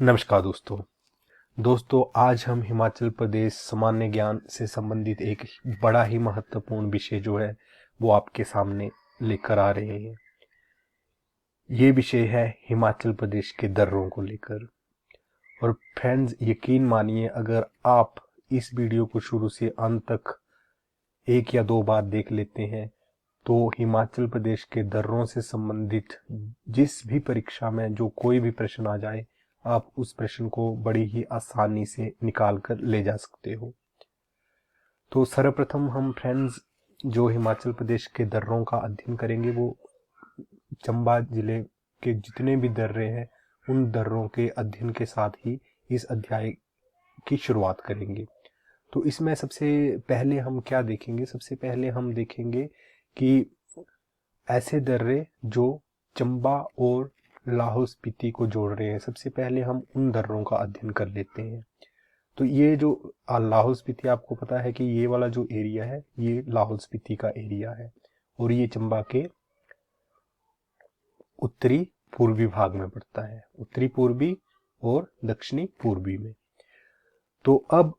नमस्कार दोस्तों आज हम हिमाचल प्रदेश सामान्य ज्ञान से संबंधित एक बड़ा ही महत्वपूर्ण विषय जो है वो आपके सामने लेकर आ रहे हैं। ये विषय है हिमाचल प्रदेश के दर्रों को लेकर। और फ्रेंड्स, यकीन मानिए, अगर आप इस वीडियो को शुरू से अंत तक एक या दो बार देख लेते हैं तो हिमाचल प्रदेश के दर्रों से संबंधित जिस भी परीक्षा में जो कोई भी प्रश्न आ जाए, आप उस प्रश्न को बड़ी ही आसानी से निकाल कर ले जा सकते हो। तो सर्वप्रथम हम फ्रेंड्स जो हिमाचल प्रदेश के दर्रों का अध्ययन करेंगे वो चंबा जिले के जितने भी दर्रे हैं उन दर्रों के अध्ययन के साथ ही इस अध्याय की शुरुआत करेंगे। तो इसमें सबसे पहले हम क्या देखेंगे? सबसे पहले हम देखेंगे कि ऐसे दर्रे जो चंबा और लाहौल स्पीति को जोड़ रहे हैं। सबसे पहले हम उन दर्रों का अध्ययन कर लेते हैं। तो ये जो लाहौल स्पीति, आपको पता है कि ये वाला जो एरिया है ये लाहौल स्पीति का एरिया है और ये चंबा के उत्तरी पूर्वी भाग में पड़ता है, उत्तरी पूर्वी और दक्षिणी पूर्वी में। तो अब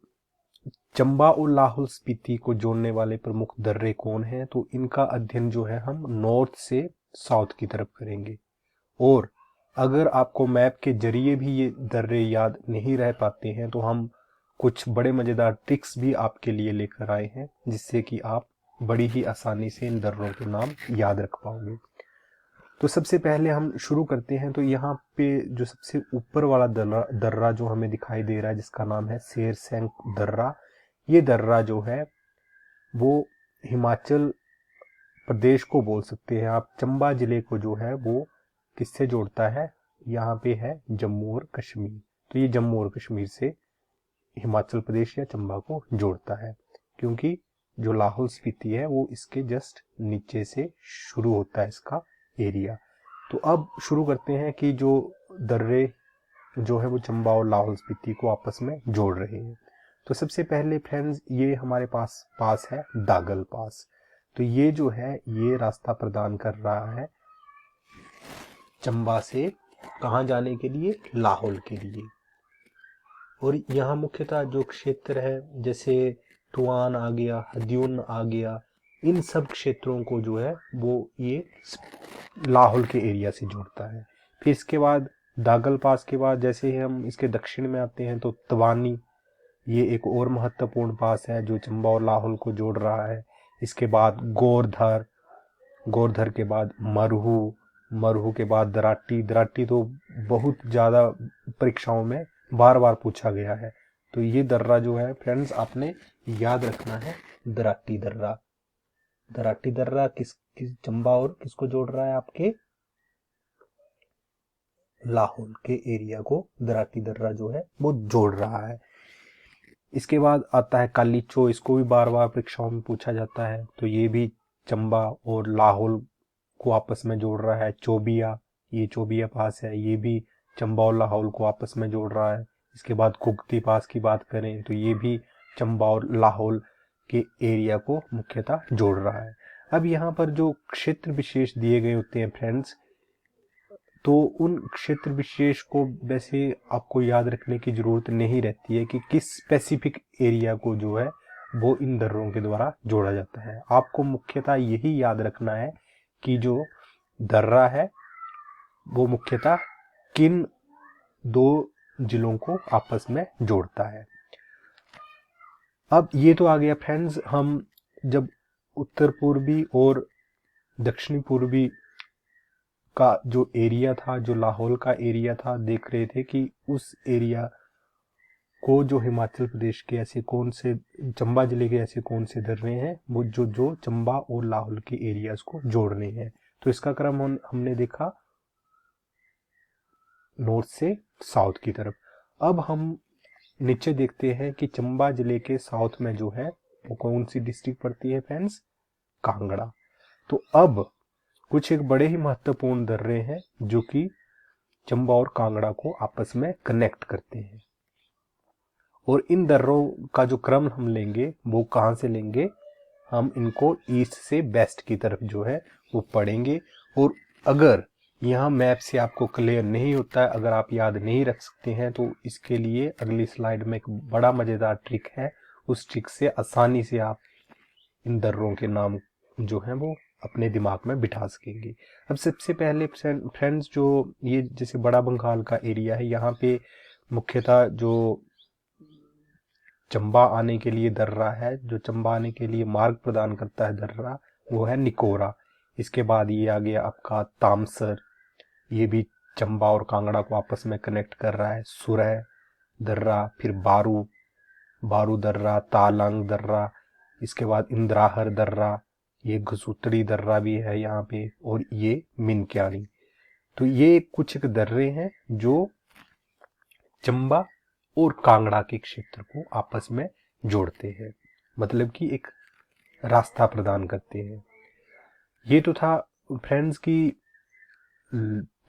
चंबा और लाहौल स्पीति को जोड़ने वाले प्रमुख दर्रे कौन हैं? तो इनका अध्ययन जो है हम नॉर्थ से साउथ की तरफ करेंगे। और अगर आपको मैप के जरिए भी ये दर्रे याद नहीं रह पाते हैं तो हम कुछ बड़े मजेदार ट्रिक्स भी आपके लिए लेकर आए हैं जिससे कि आप बड़ी ही आसानी से इन दर्रों के नाम याद रख पाओगे। तो सबसे पहले हम शुरू करते हैं। तो यहाँ पे जो सबसे ऊपर वाला दर्रा जो हमें दिखाई दे रहा है जिसका नाम है शेरसैंक दर्रा, ये दर्रा जो है वो हिमाचल प्रदेश को बोल सकते हैं आप। चंबा जिले को जो है वो किससे जोड़ता है? यहाँ पे है जम्मू और कश्मीर। तो ये जम्मू और कश्मीर से हिमाचल प्रदेश या चंबा को जोड़ता है, क्योंकि जो लाहौल स्पीति है वो इसके जस्ट नीचे से शुरू होता है इसका एरिया। तो अब शुरू करते हैं कि जो दर्रे जो है वो चंबा और लाहौल स्पीति को आपस में जोड़ रहे हैं। तो सबसे पहले फ्रेंड्स ये हमारे पास है दागल पास। तो ये जो है ये रास्ता प्रदान कर रहा है चंबा से कहाँ जाने के लिए? लाहौल के लिए। और यहाँ मुख्यतः जो क्षेत्र है जैसे टुआन आ गया, हद्यून आ गया, इन सब क्षेत्रों को जो है वो ये लाहौल के एरिया से जोड़ता है। फिर इसके बाद दागल पास के बाद जैसे ही हम इसके दक्षिण में आते हैं तो तवानी, ये एक और महत्वपूर्ण पास है जो चंबा और लाहौल को जोड़ रहा है। इसके बाद गोरधर, गोरधर के बाद मरहू, मरहू के बाद दराटी। दराटी तो बहुत ज़्यादा परीक्षाओं में बार बार पूछा गया है। तो ये दर्रा जो है फ्रेंड्स आपने याद रखना है, दराटी दर्रा। दराटी दर्रा किस चंबा और किसको जोड़ रहा है? आपके लाहौल के एरिया को दराटी दर्रा जो है वो जोड़ रहा है। इसके बाद आता है कालीचो, इसको भी बार बार परीक्षाओं में पूछा जाता है। तो ये भी चंबा और लाहौल को आपस में जोड़ रहा है। चोबिया, ये चोबिया पास है, ये भी चंबा और लाहौल को आपस में जोड़ रहा है। इसके बाद कुगती पास की बात करें तो ये भी चंबा और लाहौल के एरिया को मुख्यतः जोड़ रहा है। अब यहाँ पर जो क्षेत्र विशेष दिए गए होते हैं फ्रेंड्स, तो उन क्षेत्र विशेष को वैसे आपको याद रखने की जरूरत नहीं रहती है कि किस स्पेसिफिक एरिया को जो है वो इन दर्रों के द्वारा जोड़ा जाता है। आपको मुख्यतः यही याद रखना है कि जो दर्रा है वो मुख्यतः किन दो जिलों को आपस में जोड़ता है। अब ये तो आ गया फ्रेंड्स, हम जब उत्तर पूर्वी और दक्षिणी पूर्वी का जो एरिया था, जो लाहौल का एरिया था, देख रहे थे कि उस एरिया को जो हिमाचल प्रदेश के ऐसे कौन से, चंबा जिले के ऐसे कौन से दर्रे हैं वो जो चंबा और लाहौल के एरियाज को जोड़ रहे हैं। तो इसका क्रम हमने देखा नॉर्थ से साउथ की तरफ। अब हम नीचे देखते हैं कि चंबा जिले के साउथ में जो है वो कौन सी डिस्ट्रिक्ट पड़ती है फ्रेंड्स? कांगड़ा। तो अब कुछ एक बड़े ही महत्वपूर्ण दर्रे हैं जो कि चंबा और कांगड़ा को आपस में कनेक्ट करते हैं। और इन दर्रों का जो क्रम हम लेंगे वो कहाँ से लेंगे? हम इनको ईस्ट से वेस्ट की तरफ जो है वो पढ़ेंगे। और अगर यहाँ मैप से आपको क्लियर नहीं होता है, अगर आप याद नहीं रख सकते हैं तो इसके लिए अगली स्लाइड में एक बड़ा मजेदार ट्रिक है। उस ट्रिक से आसानी से आप इन दर्रों के नाम जो हैं वो अपने दिमाग में बिठा सकेंगे। अब सबसे पहले फ्रेंड्स, जो ये जैसे बड़ा बंगाल का एरिया है, यहाँ पे मुख्यतः जो चंबा आने के लिए दर्रा है, जो चंबा आने के लिए मार्ग प्रदान करता है दर्रा, वो है निकोरा। इसके बाद ये आ गया आपका तामसर, ये भी चंबा और कांगड़ा को आपस में कनेक्ट कर रहा है। सुरह दर्रा, फिर बारू बारू दर्रा, तालंग दर्रा, इसके बाद इंद्राहर दर्रा, ये घसुतड़ी दर्रा भी है यहाँ पे, और ये मिनक्यानी। तो ये कुछ एक दर्रे हैं जो चंबा और कांगड़ा के क्षेत्र को आपस में जोड़ते हैं, मतलब कि एक रास्ता प्रदान करते हैं। ये तो था फ्रेंड्स की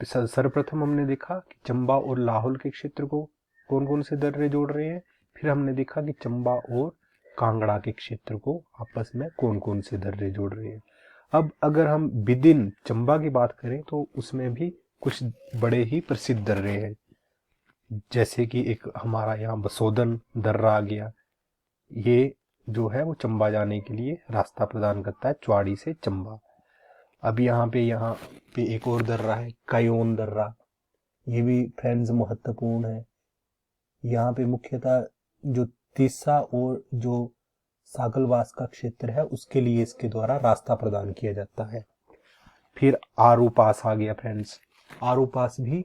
सर्वप्रथम हमने देखा कि चंबा और लाहौल के क्षेत्र को कौन कौन से दर्रे जोड़ रहे हैं। फिर हमने देखा कि चंबा और कांगड़ा के क्षेत्र को आपस में कौन कौन से दर्रे जोड़ रहे हैं। अब अगर हम विदिन चंबा की बात करें तो उसमें भी कुछ बड़े ही प्रसिद्ध दर्रे हैं, जैसे कि एक हमारा यहाँ बसोदन दर्रा आ गया। ये जो है वो चंबा जाने के लिए रास्ता प्रदान करता है, चुवाड़ी से चंबा। अब यहाँ पे एक और दर्रा है, कयोन दर्रा। ये भी फ्रेंड्स महत्वपूर्ण है। यहाँ पे मुख्यतः जो तीसा और जो सागलवास का क्षेत्र है उसके लिए इसके द्वारा रास्ता प्रदान किया जाता है। फिर आरू पास आ गया फ्रेंड्स। आरू पास भी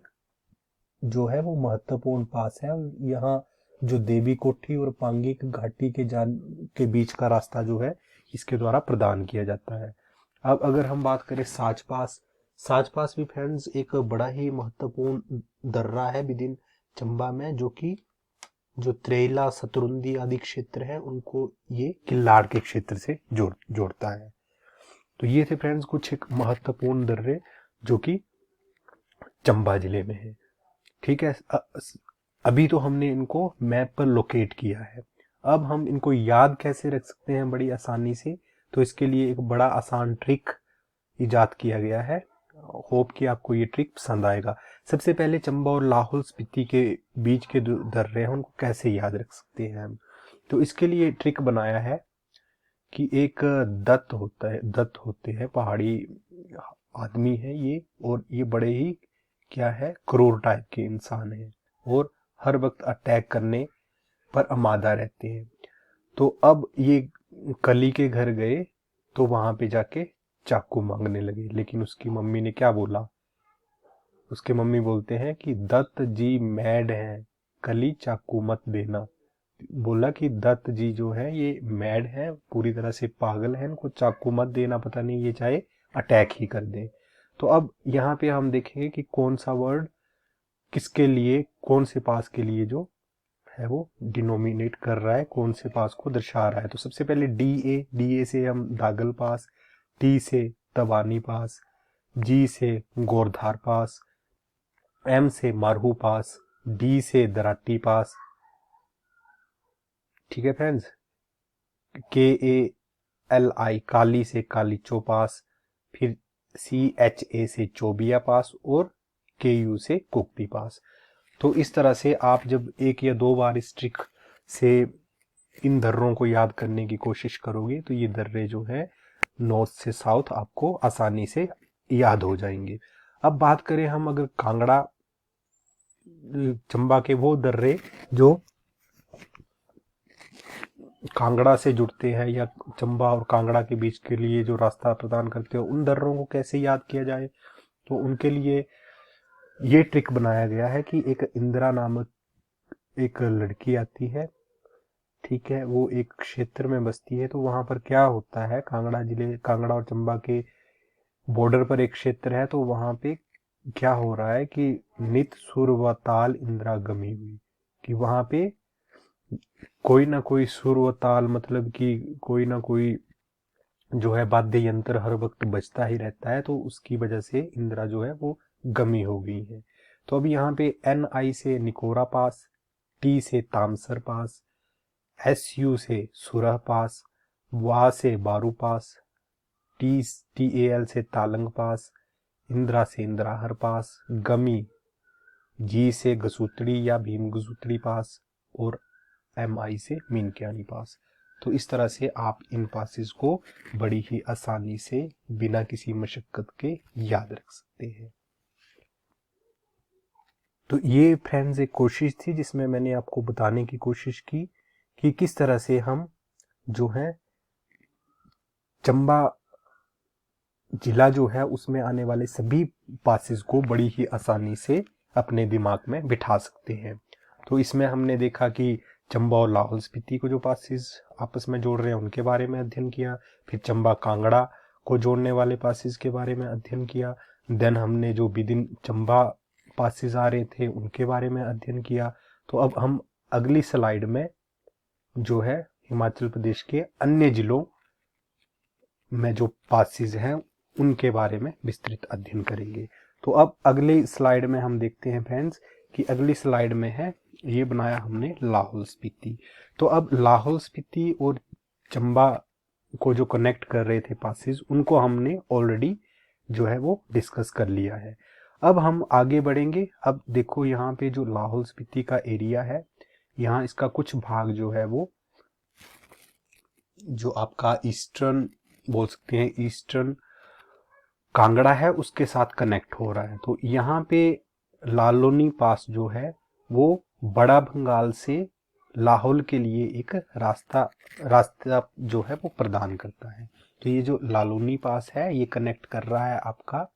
जो है वो महत्वपूर्ण पास है, और यहाँ जो देवी कोठी और पांगी घाटी के बीच का रास्ता जो है इसके द्वारा प्रदान किया जाता है। अब अगर हम बात करें साच पास भी फ्रेंड्स एक बड़ा ही महत्वपूर्ण दर्रा है विदिन चंबा में, जो कि जो त्रेला शतरुंदी आदि क्षेत्र है उनको ये किल्लाड़ के क्षेत्र से जोड़ता है। तो ये थे फ्रेंड्स कुछ एक महत्वपूर्ण दर्रे जो कि चंबा जिले में है। ठीक है, अभी तो हमने इनको मैप पर लोकेट किया है। अब हम इनको याद कैसे रख सकते हैं बड़ी आसानी से, तो इसके लिए एक बड़ा आसान ट्रिक इजाद किया गया है। होप कि आपको ये ट्रिक पसंद आएगा। सबसे पहले चंबा और लाहौल स्पीति के बीच के जो दर्रे हैं उनको कैसे याद रख सकते हैं हम, तो इसके लिए ट्रिक बनाया है कि एक दत्त होते हैं, पहाड़ी आदमी है ये, और ये बड़े ही क्या है क्रूर टाइप के इंसान है और हर वक्त अटैक करने पर आमादा रहते हैं। तो अब ये कली के घर गए तो वहां पे जाके चाकू मांगने लगे, लेकिन उसकी मम्मी ने क्या बोला, उसके मम्मी बोलते हैं कि दत्त जी मैड हैं, कली चाकू मत देना। बोला कि दत्त जी जो है ये मैड है, पूरी तरह से पागल है, इनको चाकू मत देना, पता नहीं ये चाहे अटैक ही कर दे। तो अब यहाँ पे हम देखेंगे कि कौन सा वर्ड किसके लिए, कौन से पास के लिए जो है वो डिनोमिनेट कर रहा है, कौन से पास को दर्शा रहा है। तो सबसे पहले डी ए से हम दागल पास, टी से तवानी पास, जी से गोरधार पास, एम से मारहू पास, डी से दराटी पास। ठीक है फ्रेंड्स, KALI काली से कालीचो पास, फिर CHA से चोबिया पास, और KU से कुकटी पास। तो इस तरह से आप जब एक या दो बार इस ट्रिक से इन दर्रों को याद करने की कोशिश करोगे तो ये दर्रे जो है नॉर्थ से साउथ आपको आसानी से याद हो जाएंगे। अब बात करें हम अगर कांगड़ा चंबा के वो दर्रे जो कांगड़ा से जुड़ते हैं या चंबा और कांगड़ा के बीच के लिए जो रास्ता प्रदान करते हैं, उन दर्रों को कैसे याद किया जाए, तो उनके लिए ये ट्रिक बनाया गया है कि एक इंदिरा नामक एक लड़की आती है, ठीक है, वो एक क्षेत्र में बसती है। तो वहां पर क्या होता है, कांगड़ा और चंबा के बॉर्डर पर एक क्षेत्र है, तो वहां पे क्या हो रहा है कि नित सुर व ताल इंदिरा गमी हुई, कि वहां पे कोई ना कोई सुर व ताल, मतलब कि कोई ना कोई जो है वाद्य यंत्र हर वक्त बजता ही रहता है, तो उसकी वजह से इंदिरा जो है वो गमी हो गई है। तो अब यहाँ पे NI से निकोरा पास, T से तामसर पास, SU से सुरह पास, वा से बारू पास, TAL से तालंग पास, इंदिरा से इंदिराहर पास, गमी जी से गसूतड़ी या भीम गसूतड़ी पास, और MI से मीनक्यानी पास। तो इस तरह से आप इन पासेस को बड़ी ही आसानी से बिना किसी मशक्कत के याद रख सकते हैं। तो ये फ्रेंड्स एक कोशिश थी जिसमें मैंने आपको बताने की कोशिश की कि किस तरह से हम जो है चंबा जिला जो है उसमें आने वाले सभी पासेस को बड़ी ही आसानी से अपने दिमाग में बिठा सकते हैं। तो इसमें हमने देखा कि चंबा और लाहौल स्पीति को जो पासेस आपस में जोड़ रहे हैं उनके बारे में अध्ययन किया, फिर चंबा कांगड़ा को जोड़ने वाले पासेस के बारे में अध्ययन किया, देन हमने जो विदिन चंबा पासेस आ रहे थे उनके बारे में अध्ययन किया। तो अब हम अगली स्लाइड में जो है हिमाचल प्रदेश के अन्य जिलों में जो पासेस हैं उनके बारे में विस्तृत अध्ययन करेंगे। तो अब अगली स्लाइड में हम देखते हैं फ्रेंड्स कि अगली स्लाइड में है, ये बनाया हमने लाहौल स्पीति। तो अब लाहौल स्पीति और चंबा को जो कनेक्ट कर रहे थे पासेस उनको हमने ऑलरेडी जो है वो डिस्कस कर लिया है। अब हम आगे बढ़ेंगे। अब देखो यहाँ पे जो लाहौल स्पीति का एरिया है, यहाँ इसका कुछ भाग जो है वो जो आपका ईस्टर्न बोल सकते हैं, ईस्टर्न कांगड़ा है उसके साथ कनेक्ट हो रहा है। तो यहाँ पे लालोनी पास जो है वो बड़ा बंगाल से लाहौल के लिए एक रास्ता जो है वो प्रदान करता है। तो ये जो लालोनी पास है ये कनेक्ट कर रहा है आपका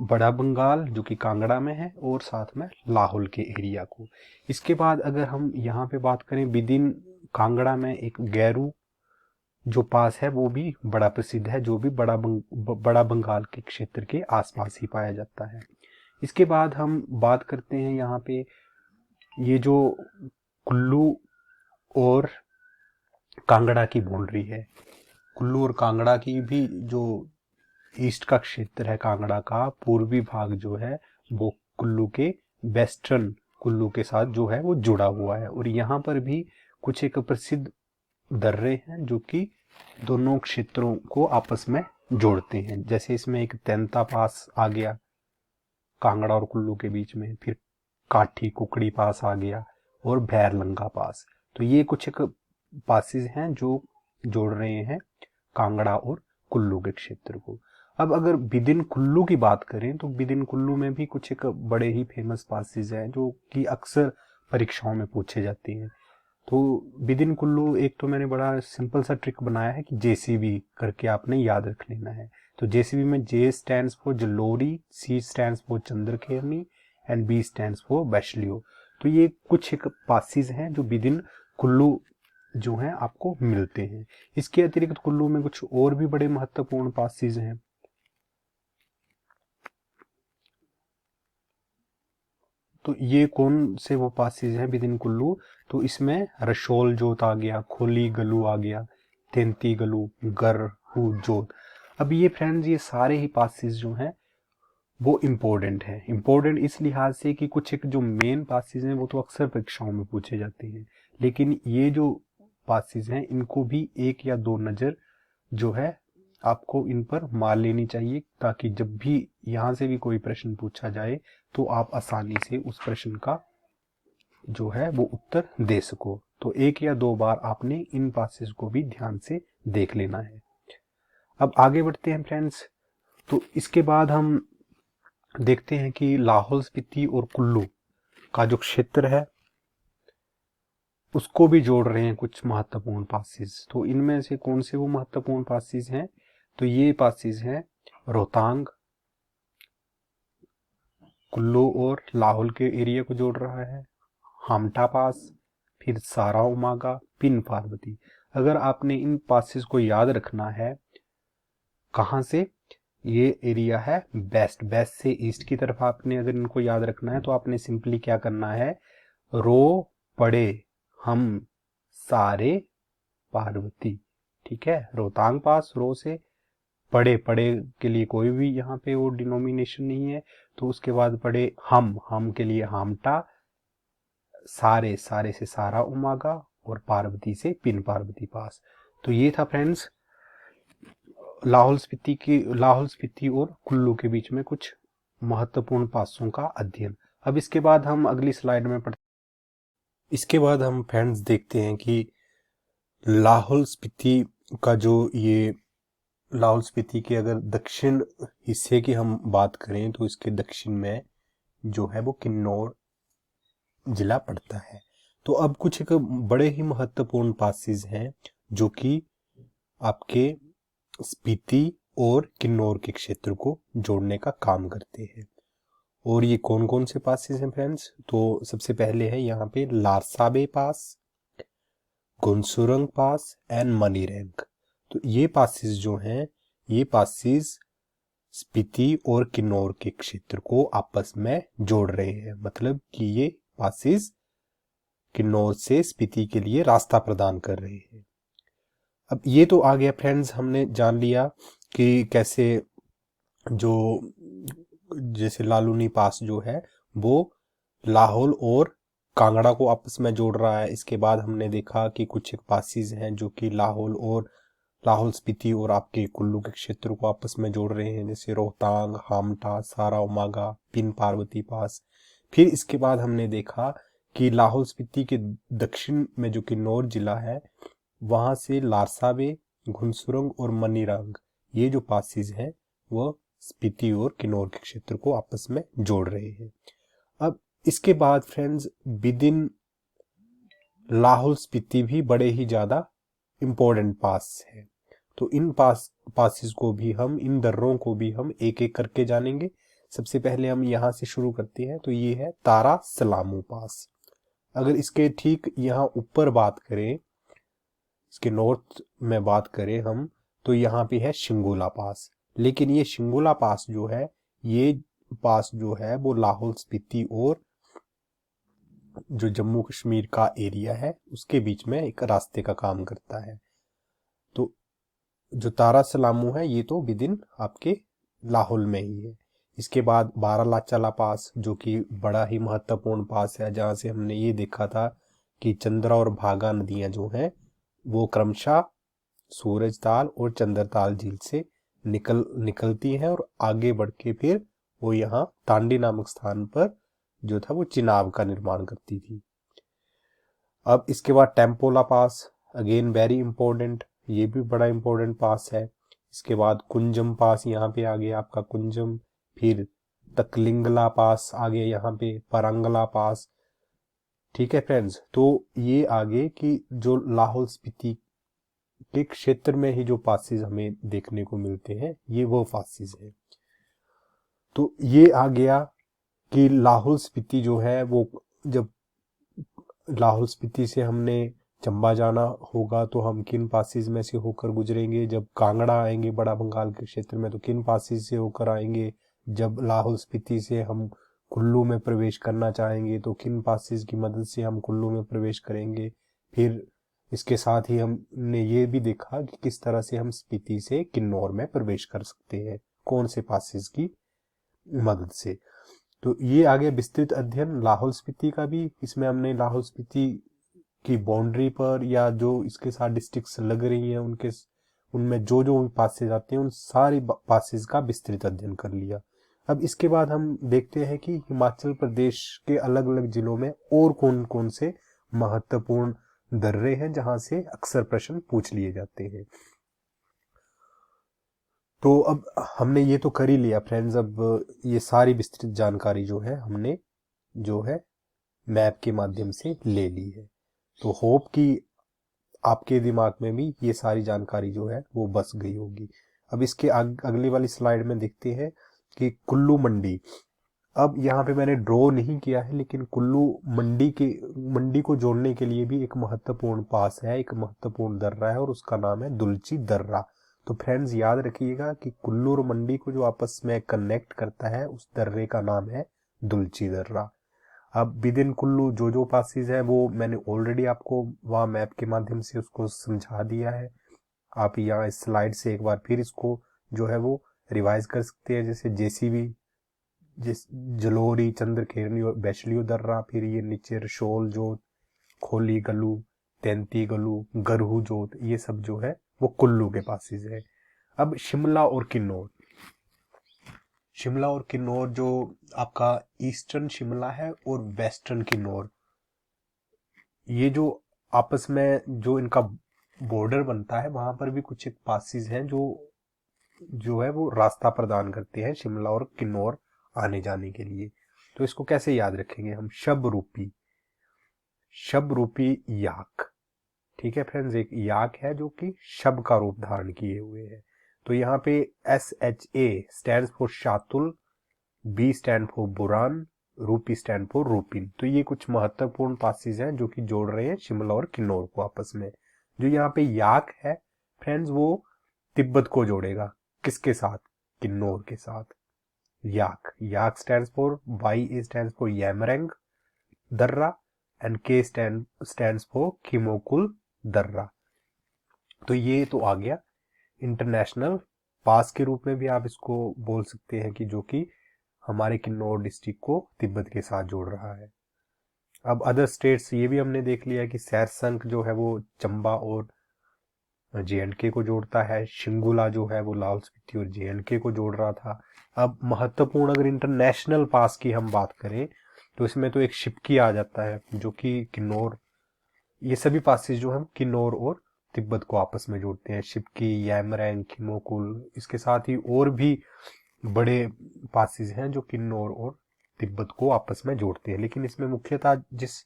बड़ा बंगाल जो कि कांगड़ा में है और साथ में लाहौल के एरिया को। इसके बाद अगर हम यहाँ पे बात करें विदिन कांगड़ा में एक गैरू जो पास है वो भी बड़ा प्रसिद्ध है, जो भी बड़ा बंगाल के क्षेत्र के आसपास ही पाया जाता है। इसके बाद हम बात करते हैं यहाँ पे ये जो कुल्लू और कांगड़ा की बाउंड्री है, कुल्लू और कांगड़ा की भी जो ईस्ट का क्षेत्र है कांगड़ा का पूर्वी भाग जो है वो कुल्लू के वेस्टर्न कुल्लू के साथ जो है वो जुड़ा हुआ है। और यहाँ पर भी कुछ एक प्रसिद्ध दर्रे हैं जो कि दोनों क्षेत्रों को आपस में जोड़ते हैं। जैसे इसमें एक तेंता पास आ गया कांगड़ा और कुल्लू के बीच में, फिर काठी कुकड़ी पास आ गया और भैरलंगा पास। तो ये कुछ एक पासेस हैं जो जोड़ रहे हैं कांगड़ा और कुल्लू के क्षेत्र को। अब अगर विदिन कुल्लू की बात करें तो विदिन कुल्लू में भी कुछ एक बड़े ही फेमस पासेस हैं जो कि अक्सर परीक्षाओं में पूछे जाते हैं। तो विदिन कुल्लू एक तो मैंने बड़ा सिंपल सा ट्रिक बनाया है कि JCB करके आपने याद रख लेना है। तो JCB में J stands for Jalori, C stands for Chandrakhani and B stands for वैशलियो। तो ये कुछ एक पासेस हैं जो विदिन कुल्लू जो हैं आपको मिलते हैं। इसके अतिरिक्त कुल्लू में कुछ और भी बड़े महत्वपूर्ण पासेस हैं। तो ये कौन से वो पासेज हैं विदिन कुल्लू? तो इसमें रशोल जोत आ गया, खोली गलू आ गया, तेंती गलू, गरहू जोत। अब ये फ्रेंड्स ये सारे ही पासेज जो हैं वो इम्पोर्टेंट है। इम्पोर्टेंट इस लिहाज से कि कुछ एक जो मेन पासेज हैं वो तो अक्सर परीक्षाओं में पूछे जाते हैं, लेकिन ये जो पासेज हैं इनको भी एक या दो नज़र जो है आपको इन पर मार लेनी चाहिए, ताकि जब भी यहाँ से भी कोई प्रश्न पूछा जाए तो आप आसानी से उस प्रश्न का जो है वो उत्तर दे सको। तो एक या दो बार आपने इन पासेज को भी ध्यान से देख लेना है। अब आगे बढ़ते हैं फ्रेंड्स। तो इसके बाद हम देखते हैं कि लाहौल स्पीति और कुल्लू का जो क्षेत्र है उसको भी जोड़ रहे हैं कुछ महत्वपूर्ण पासेज। तो इनमें से कौन से वो महत्वपूर्ण पासेज हैं? तो ये पासेज हैं रोहतांग, कुल्लू और लाहौल के एरिया को जोड़ रहा है, हामटा पास, फिर सारा उमागा, पिन पार्वती। अगर आपने इन पासेस को याद रखना है कहाँ से, ये एरिया है वेस्ट से ईस्ट की तरफ आपने अगर इनको याद रखना है तो आपने सिंपली क्या करना है, रो पड़े हम सारे पार्वती। ठीक है, रोहतांग पास रो से, पड़े के लिए कोई भी यहाँ पे वो डिनोमिनेशन नहीं है, तो उसके बाद पड़े हम के लिए हामटा, सारे से सारा उमागा और पार्वती से पिन पार्वती पास। तो ये था फ्रेंड्स लाहौल स्पीति और कुल्लू के बीच में कुछ महत्वपूर्ण पासों का अध्ययन। अब इसके बाद हम अगली स्लाइड में इसके बाद हम फ्रेंड्स देखते हैं कि लाहौल स्पीति का जो ये लाहौल स्पीति के अगर दक्षिण हिस्से की हम बात करें तो इसके दक्षिण में जो है वो किन्नौर जिला पड़ता है। तो अब कुछ एक बड़े ही महत्वपूर्ण पासेज हैं जो कि आपके स्पीति और किन्नौर के क्षेत्र को जोड़ने का काम करते हैं। और ये कौन कौन से पासेज हैं फ्रेंड्स? तो सबसे पहले है यहाँ पे लारसाबे पास, गुनसुरंग पास एंड मनीरैंक। तो ये पासेज जो हैं, ये पासेज स्पीति और किन्नौर के क्षेत्र को आपस में जोड़ रहे हैं, मतलब कि ये पासेज किन्नौर से स्पीति के लिए रास्ता प्रदान कर रहे हैं। अब ये तो आ गया फ्रेंड्स, हमने जान लिया कि कैसे जो जैसे लालूनी पास जो है वो लाहौल और कांगड़ा को आपस में जोड़ रहा है। इसके बाद हमने देखा कि कुछ एक पासेज हैं जो कि लाहौल स्पीति और आपके कुल्लू के क्षेत्र को आपस में जोड़ रहे हैं, जैसे रोहतांग, हामटा, सारा उमागा, पिन पार्वती पास। फिर इसके बाद हमने देखा कि लाहौल स्पीति के दक्षिण में जो किन्नौर जिला है वहां से लारसाबे, घुनसुरंग और मनीरांग ये जो पासेज हैं वह स्पीति और किन्नौर के क्षेत्र को आपस में जोड़ रहे हैं। अब इसके बाद friends with in Lahaul Spiti भी बड़े ही ज्यादा इंपॉर्टेंट पास है। तो इन पासेस को भी हम, इन दर्रों को भी हम एक एक करके जानेंगे। सबसे पहले हम यहाँ से शुरू करते हैं, तो ये है तारा सलामू पास। अगर इसके ठीक यहाँ ऊपर बात करें, इसके नॉर्थ में बात करें हम, तो यहाँ पे है शिंगोला पास। लेकिन ये शिंगोला पास जो है, ये पास जो है वो लाहौल स्पीति और जो जम्मू कश्मीर का एरिया है उसके बीच में एक रास्ते का काम करता है। तो जो तारा सलामू है ये तो विद इन आपके लाहौल में ही है। इसके बाद बारालाचाला पास जो कि बड़ा ही महत्वपूर्ण पास है, जहां से हमने ये देखा था कि चंद्रा और भागा नदियां जो हैं वो क्रमशः सूरजताल और चंद्रताल झील से निकलती हैं और आगे बढ़ के फिर वो यहाँ तांडी नामक स्थान पर जो था वो चिनाब का निर्माण करती थी। अब इसके बाद टेम्पोला पास, अगेन वेरी इंपॉर्टेंट, ये भी बड़ा इंपॉर्टेंट पास है। इसके बाद कुंजम पास यहाँ पे आ गया आपका कुंजम, फिर तकलिंगला पास आ गया यहाँ पे, परंगला पास। ठीक है फ्रेंड्स, तो ये आगे कि जो लाहौल स्पीति के क्षेत्र में ही जो पासेज हमें देखने को मिलते हैं ये वो पासेज है। तो ये आ गया कि लाहौल स्पीति जो है वो, जब लाहौल स्पीति से हमने चंबा जाना होगा तो हम किन पासेज में से होकर गुजरेंगे, जब कांगड़ा आएंगे बड़ा बंगाल के क्षेत्र में तो किन पासेज से होकर आएंगे, जब लाहौल स्पीति से हम कुल्लू में प्रवेश करना चाहेंगे तो किन पासेज की मदद से हम कुल्लू में प्रवेश करेंगे। फिर इसके साथ ही हमने ये भी देखा कि किस तरह से हम स्पीति से किन्नौर में प्रवेश कर सकते हैं, कौन से पासेज की मदद से। तो ये आ गया विस्तृत अध्ययन लाहौल स्पीति का भी। इसमें हमने लाहौल स्पीति की बाउंड्री पर या जो इसके साथ डिस्ट्रिक्ट्स लग रही हैं उनमें जो जो पासेज आते हैं उन सारे पासेज का विस्तृत अध्ययन कर लिया। अब इसके बाद हम देखते हैं कि हिमाचल प्रदेश के अलग अलग जिलों में और कौन कौन से महत्वपूर्ण दर्रे हैं जहां से अक्सर प्रश्न पूछ लिए जाते हैं। तो अब हमने ये तो कर ही लिया फ्रेंड्स, अब ये सारी विस्तृत जानकारी जो है हमने जो है मैप के माध्यम से ले ली है। तो होप कि आपके दिमाग में भी ये सारी जानकारी जो है वो बस गई होगी। अब इसके अगली वाली स्लाइड में देखते हैं कि कुल्लू मंडी। अब यहाँ पे मैंने ड्रॉ नहीं किया है, लेकिन कुल्लू मंडी को जोड़ने के लिए भी एक महत्वपूर्ण पास है, एक महत्वपूर्ण दर्रा है और उसका नाम है दुलची दर्रा। तो फ्रेंड्स याद रखिएगा कि कुल्लू और मंडी को जो आपस में कनेक्ट करता है उस दर्रे का नाम है दुलची दर्रा। अब विद इन कुल्लू जो जो पासेज है वो मैंने ऑलरेडी आपको वहाँ मैप के माध्यम से उसको समझा दिया है। आप यहाँ इस स्लाइड से एक बार फिर इसको जो है वो रिवाइज कर सकते हैं, जैसे जेसीबी, जलोरी, चंद्रखेरनी और बैशलियो दर्रा, फिर ये नीचे रशोल जोत, खोली गलू, तैंती गलू, गरहू जोत, ये सब जो है वो कुल्लू के पासेज है। अब शिमला और किन्नौर, शिमला और किन्नौर जो आपका ईस्टर्न शिमला है और वेस्टर्न किन्नौर, ये जो आपस में जो इनका बॉर्डर बनता है, वहां पर भी कुछ एक पासिस हैं जो है वो रास्ता प्रदान करते हैं शिमला और किन्नौर आने जाने के लिए। तो इसको कैसे याद रखेंगे हम? शब रूपी याक, ठीक है फ्रेंड्स, एक याक है जो कि शब का रूप धारण किए हुए है। तो यहाँ पे SHA stand for Shatul, B stand for Buran, Rupi stand for Rupin. तो ये कुछ महत्वपूर्ण पासिस हैं जो कि जोड़ रहे हैं शिमला और किन्नौर को आपस में। जो यहाँ पे याक है फ्रेंड्स, वो तिब्बत को जोड़ेगा, किसके साथ? किन्नौर के साथ। Yak stands for, YA stands for Yamrang दर्रा and K stands for Kimokul दर्रा। तो ये तो आ गया इंटरनेशनल पास के रूप में भी आप इसको बोल सकते हैं कि जो कि हमारे किन्नौर डिस्ट्रिक्ट को तिब्बत के साथ जोड़ रहा है। अब अदर स्टेट्स ये भी हमने देख लिया कि सैरसंक जो है वो चंबा और JNK को जोड़ता है, शिंगुला जो है वो लाहौल स्पीति और JNK को जोड़ रहा था। अब महत्वपूर्ण अगर इंटरनेशनल पास की हम बात करें तो इसमें तो एक शिपकी आ जाता है जो कि किन्नौर, ये सभी पासेस जो हम किन्नौर और तिब्बत को आपस में जोड़ते हैं। शिपकी, यामरंग, खिमोकुल, इसके साथ ही और भी बड़े पासेस हैं जो किन्नौर और तिब्बत को आपस में जोड़ते हैं। लेकिन इसमें मुख्यतः जिस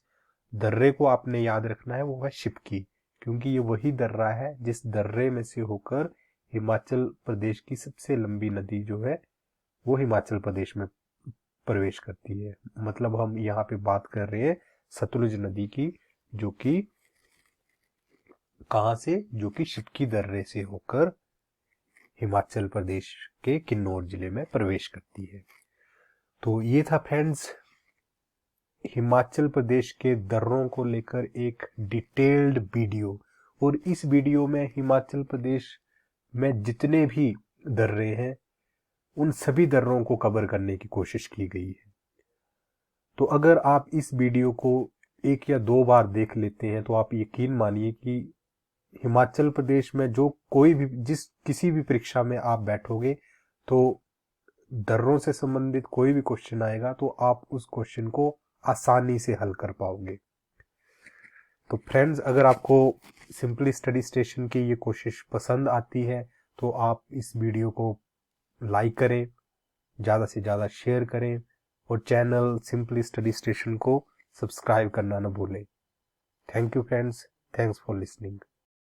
दर्रे को आपने याद रखना है वो है शिपकी, क्योंकि ये वही दर्रा है जिस दर्रे में से होकर हिमाचल प्रदेश की सबसे लंबी नदी जो है वो हिमाचल प्रदेश में प्रवेश करती है। मतलब हम यहाँ पे बात कर रहे हैं सतलुज नदी की, जो कि कहां से? जो कि शिपकी दर्रे से होकर हिमाचल प्रदेश के किन्नौर जिले में प्रवेश करती है। तो ये था फ्रेंड्स हिमाचल प्रदेश के दर्रों को लेकर एक डिटेल्ड वीडियो। और इस वीडियो में हिमाचल प्रदेश में जितने भी दर्रे हैं उन सभी दर्रों को कवर करने की कोशिश की गई है। तो अगर आप इस वीडियो को 1 या 2 बार देख लेते हैं तो आप यकीन मानिए कि हिमाचल प्रदेश में जो कोई भी किसी भी परीक्षा में आप बैठोगे तो दर्रों से संबंधित कोई भी क्वेश्चन आएगा तो आप उस क्वेश्चन को आसानी से हल कर पाओगे। तो फ्रेंड्स, अगर आपको सिंपली स्टडी स्टेशन की ये कोशिश पसंद आती है तो आप इस वीडियो को लाइक करें, ज़्यादा से ज़्यादा शेयर करें और चैनल सिंपली स्टडी स्टेशन को सब्सक्राइब करना ना भूलें। Thank you friends, thanks for listening.